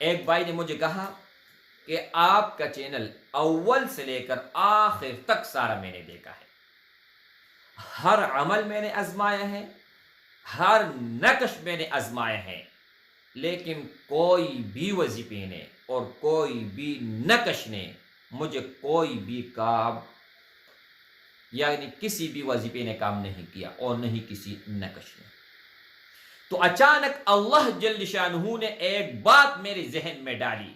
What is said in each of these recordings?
ایک بھائی نے مجھے کہا کہ آپ کا چینل اول سے لے کر آخر تک سارا میں نے دیکھا ہے، ہر عمل میں نے آزمایا ہے، ہر نقش میں نے آزمایا ہے، لیکن کوئی بھی وظیفے نے اور کوئی بھی نقش نے مجھے کوئی بھی کام یعنی کسی بھی وظیفے نے کام نہیں کیا اور نہیں کسی نقش نے۔ تو اچانک اللہ جل شانہ نے ایک بات میرے ذہن میں ڈالی۔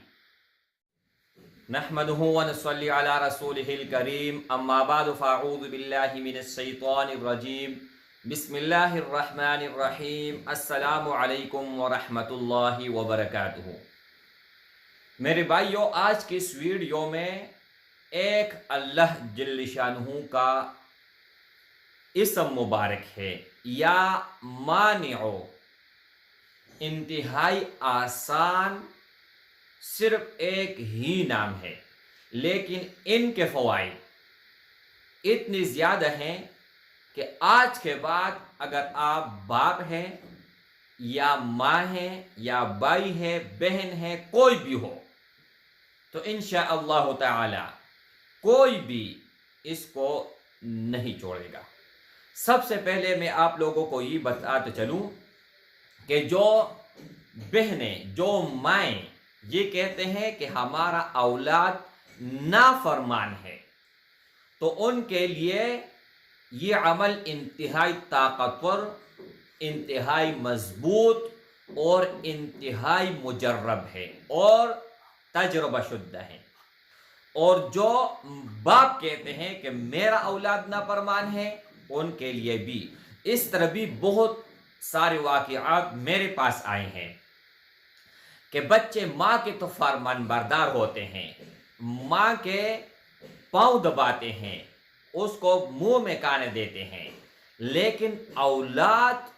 نحمدہ ونصلی علی رسولہ الکریم، اما بعد فاعوذ باللہ من الشیطان الرجیم، بسم اللہ الرحمن الرحیم، السلام علیکم ورحمۃ اللہ وبرکاتہ۔ میرے بھائیو، آج کی اس ویڈیو میں ایک اللہ جل شانہ کا اسم مبارک ہے یا مانع، انتہائی آسان، صرف ایک ہی نام ہے، لیکن ان کے فوائد اتنی زیادہ ہیں کہ آج کے بعد اگر آپ باپ ہیں یا ماں ہیں یا بھائی ہے، بہن ہے، کوئی بھی ہو، تو انشاءاللہ تعالی کوئی بھی اس کو نہیں چھوڑے گا۔ سب سے پہلے میں آپ لوگوں کو یہ بتاتے چلوں کہ جو بہنیں، جو مائیں یہ کہتے ہیں کہ ہمارا اولاد نافرمان ہے، تو ان کے لیے یہ عمل انتہائی طاقتور، انتہائی مضبوط اور انتہائی مجرب ہے اور تجربہ شدہ ہے۔ اور جو باپ کہتے ہیں کہ میرا اولاد نافرمان ہے، ان کے لیے بھی اس طرح بھی بہت سارے واقعات میرے پاس آئے ہیں کہ بچے ماں کے تو فرمان بردار ہوتے ہیں، ماں کے پاؤں دباتے ہیں، اس کو منہ میں کانے دیتے ہیں، لیکن اولاد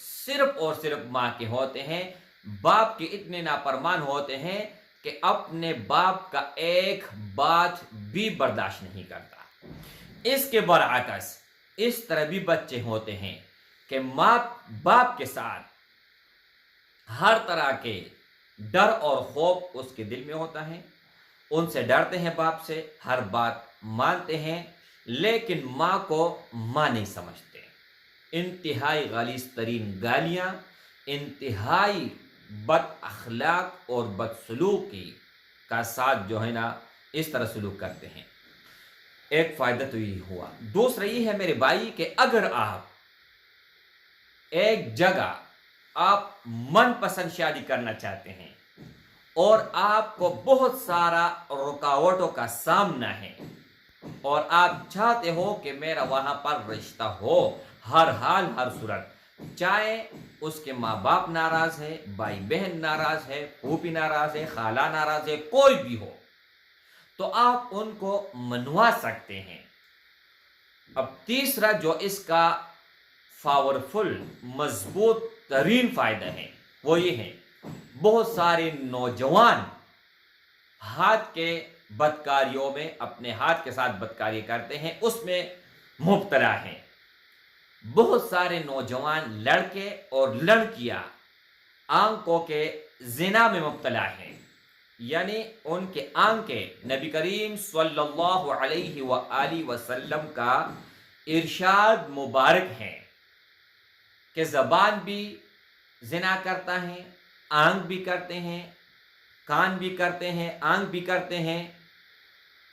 صرف اور صرف ماں کے ہوتے ہیں، باپ کے اتنے نافرمان ہوتے ہیں کہ اپنے باپ کا ایک بات بھی برداشت نہیں کرتا۔ اس کے برعکس اس طرح بھی بچے ہوتے ہیں کہ ماں باپ کے ساتھ ہر طرح کے ڈر اور خوف اس کے دل میں ہوتا ہے، ان سے ڈرتے ہیں، باپ سے ہر بات مانتے ہیں، لیکن ماں کو ماں نہیں سمجھتے۔ انتہائی غلیظ ترین گالیاں، انتہائی بد اخلاق اور بد سلوکی کا ساتھ جو ہے نا اس طرح سلوک کرتے ہیں۔ ایک فائدہ تو یہ ہوا۔ دوسرا یہ ہے میرے بھائی کہ اگر آپ ایک جگہ آپ من پسند شادی کرنا چاہتے ہیں اور آپ کو بہت سارا رکاوٹوں کا سامنا ہے اور آپ چاہتے ہو کہ میرا وہاں پر رشتہ ہو، ہر حال ہر صورت، چاہے اس کے ماں باپ ناراض ہے، بھائی بہن ناراض ہے، پھوپھی ناراض ہے، خالہ ناراض ہے، کوئی بھی ہو، تو آپ ان کو منوا سکتے ہیں۔ اب تیسرا جو اس کا پاورفل، مضبوط ترین فائدہ ہے وہ یہ ہے، بہت سارے نوجوان ہاتھ کے بدکاریوں میں اپنے ہاتھ کے ساتھ بدکاری کرتے ہیں، اس میں مبتلا ہیں۔ بہت سارے نوجوان لڑکے اور لڑکیاں آنکھوں کے زنا میں مبتلا ہیں، یعنی ان کے آنکھیں، نبی کریم صلی اللہ علیہ وآلہ وسلم کا ارشاد مبارک ہے کہ زبان بھی زنا کرتا ہے، آنکھ بھی کرتے ہیں، کان بھی کرتے ہیں، آنکھ بھی کرتے ہیں،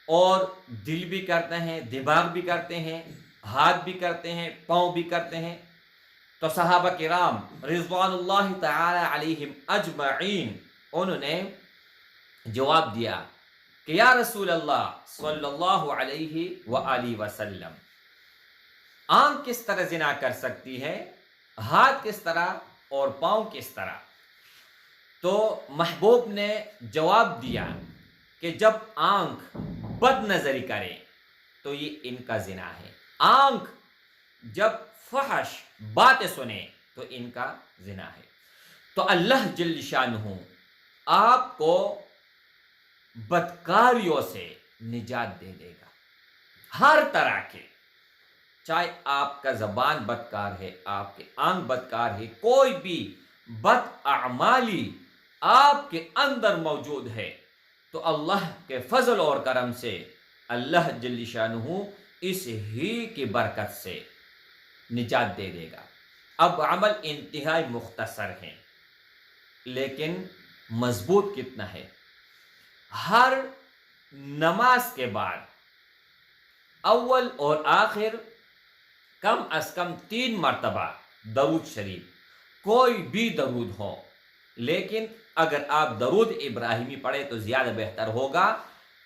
اور دل بھی کرتے ہیں، دماغ بھی کرتے ہیں، ہاتھ بھی کرتے ہیں، پاؤں بھی کرتے ہیں۔ تو صحابہ کرام رضوان اللہ تعالی علیہم اجمعین انہوں نے جواب دیا کہ یا رسول اللہ صلی اللہ علیہ وآلہ وسلم، آنکھ کس طرح زنا کر سکتی ہے، ہاتھ کس طرح اور پاؤں کس طرح؟ تو محبوب نے جواب دیا کہ جب آنکھ بد نظری کرے تو یہ ان کا زنا ہے، آنکھ جب فحش باتیں سنے تو ان کا زنا ہے۔ تو اللہ جل شانہ آپ کو بدکاریوں سے نجات دے دے گا، ہر طرح کے، چاہے آپ کا زبان بدکار ہے، آپ کے آنکھ بدکار ہے، کوئی بھی بد اعمالی آپ کے اندر موجود ہے، تو اللہ کے فضل اور کرم سے اللہ جل شانہ اس ہی کی برکت سے نجات دے دے گا۔ اب عمل انتہائی مختصر ہے لیکن مضبوط کتنا ہے۔ ہر نماز کے بعد اول اور آخر کم از کم 3 مرتبہ درود شریف، کوئی بھی درود ہو، لیکن اگر آپ درود ابراہیمی پڑھیں تو زیادہ بہتر ہوگا،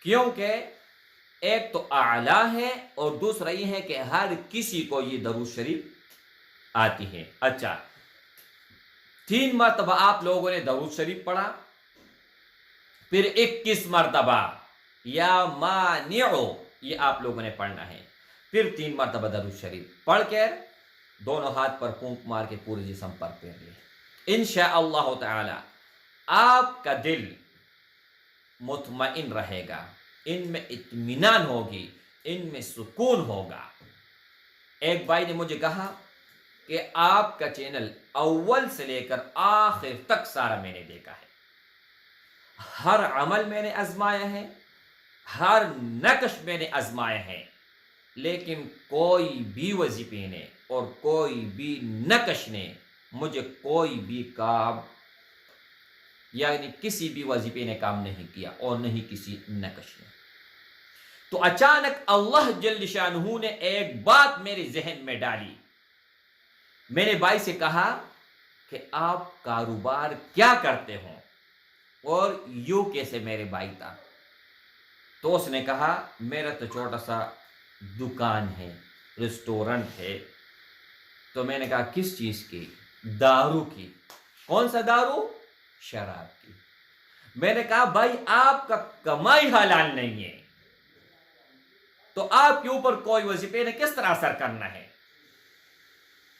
کیونکہ ایک تو اعلیٰ ہے اور دوسرا یہ ہے کہ ہر کسی کو یہ درود شریف آتی ہے۔ اچھا، 3 مرتبہ آپ لوگوں نے درود شریف پڑھا، پھر 21 مرتبہ یا مانعو یہ آپ لوگوں نے پڑھنا ہے، پھر 3 مرتبہ درود شریف پڑھ کر دونوں ہاتھ پر پھونک مار کے پورے جسم پر پھیر لیں۔ انشاءاللہ تعالی آپ کا دل مطمئن رہے گا، ان میں اطمینان ہوگی، ان میں سکون ہوگا۔ ایک بھائی نے مجھے کہا کہ آپ کا چینل اول سے لے کر آخر تک سارا میں نے دیکھا ہے، ہر عمل میں نے آزمایا ہے، ہر نقش میں نے آزمایا ہے، لیکن کوئی بھی وظیفے نے اور کوئی بھی نقش نے مجھے کوئی بھی کام یعنی کسی بھی وظیفے نے کام نہیں کیا اور نہیں کسی نقش نے۔ تو اچانک اللہ جل شانہ نے ایک بات میرے ذہن میں ڈالی۔ میں نے بھائی سے کہا کہ آپ کاروبار کیا کرتے ہو، اور یوں کیسے میرے بھائی تھا؟ تو اس نے کہا میرا تو چھوٹا سا دکان ہے، ریسٹورنٹ ہے۔ تو میں نے کہا کس چیز کی؟ دارو کی۔ کون سا دارو؟ شراب کی۔ میں نے کہا بھائی آپ کا کمائی حلال نہیں ہے، تو آپ کے اوپر کوئی وظیفے نے کس طرح اثر کرنا ہے؟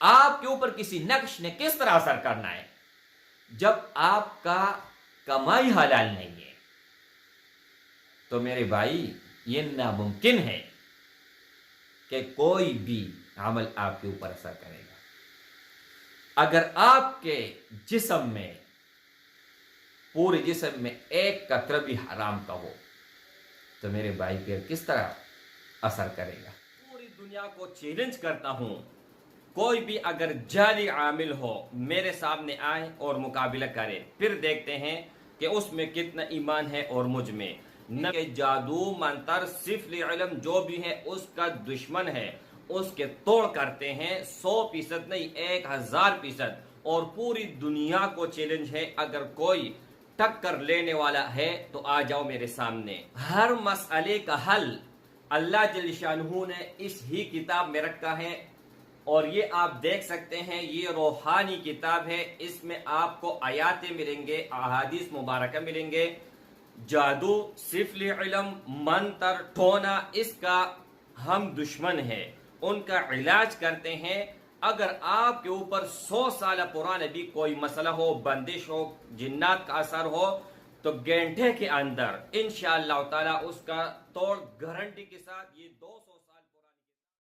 آپ کے اوپر کسی نقش نے کس طرح اثر کرنا ہے جب آپ کا کمائی حلال نہیں ہے؟ تو میرے بھائی یہ ناممکن ہے کہ کوئی بھی عمل آپ کے اوپر اثر کرے گا۔ اگر آپ کے جسم میں، پورے جسم میں ایک قطرہ بھی حرام کا ہو تو میرے بھائی پھر کس طرح اثر کرے گا؟ پوری دنیا کو چیلنج کرتا ہوں، کوئی بھی اگر جعلی عامل ہو میرے سامنے آئے اور مقابلہ کرے، پھر دیکھتے ہیں کہ اس میں کتنا ایمان ہے اور مجھ میں نہ۔ کہ جادو منتر سفلی علم جو بھی ہے اس کا دشمن ہے، اس کے توڑ کرتے ہیں 100% نہیں 1000%۔ اور پوری دنیا کو چیلنج ہے، اگر کوئی ٹکر لینے والا ہے تو آ جاؤ میرے سامنے۔ ہر مسئلے کا حل اللہ جل شانہ نے اس ہی کتاب میں رکھا ہے، اور یہ آپ دیکھ سکتے ہیں یہ روحانی کتاب ہے، اس میں آپ کو آیاتیں ملیں گے، احادیث مبارکہ ملیں گے۔ جادو، سفلی علم، منتر، ٹونا، اس کا ہم دشمن ہیں، ان کا علاج کرتے ہیں۔ اگر آپ کے اوپر 100 سال پرانا بھی کوئی مسئلہ ہو، بندش ہو، جنات کا اثر ہو، تو گھنٹے کے اندر انشاءاللہ تعالی اس کا توڑ گارنٹی کے ساتھ یہ 2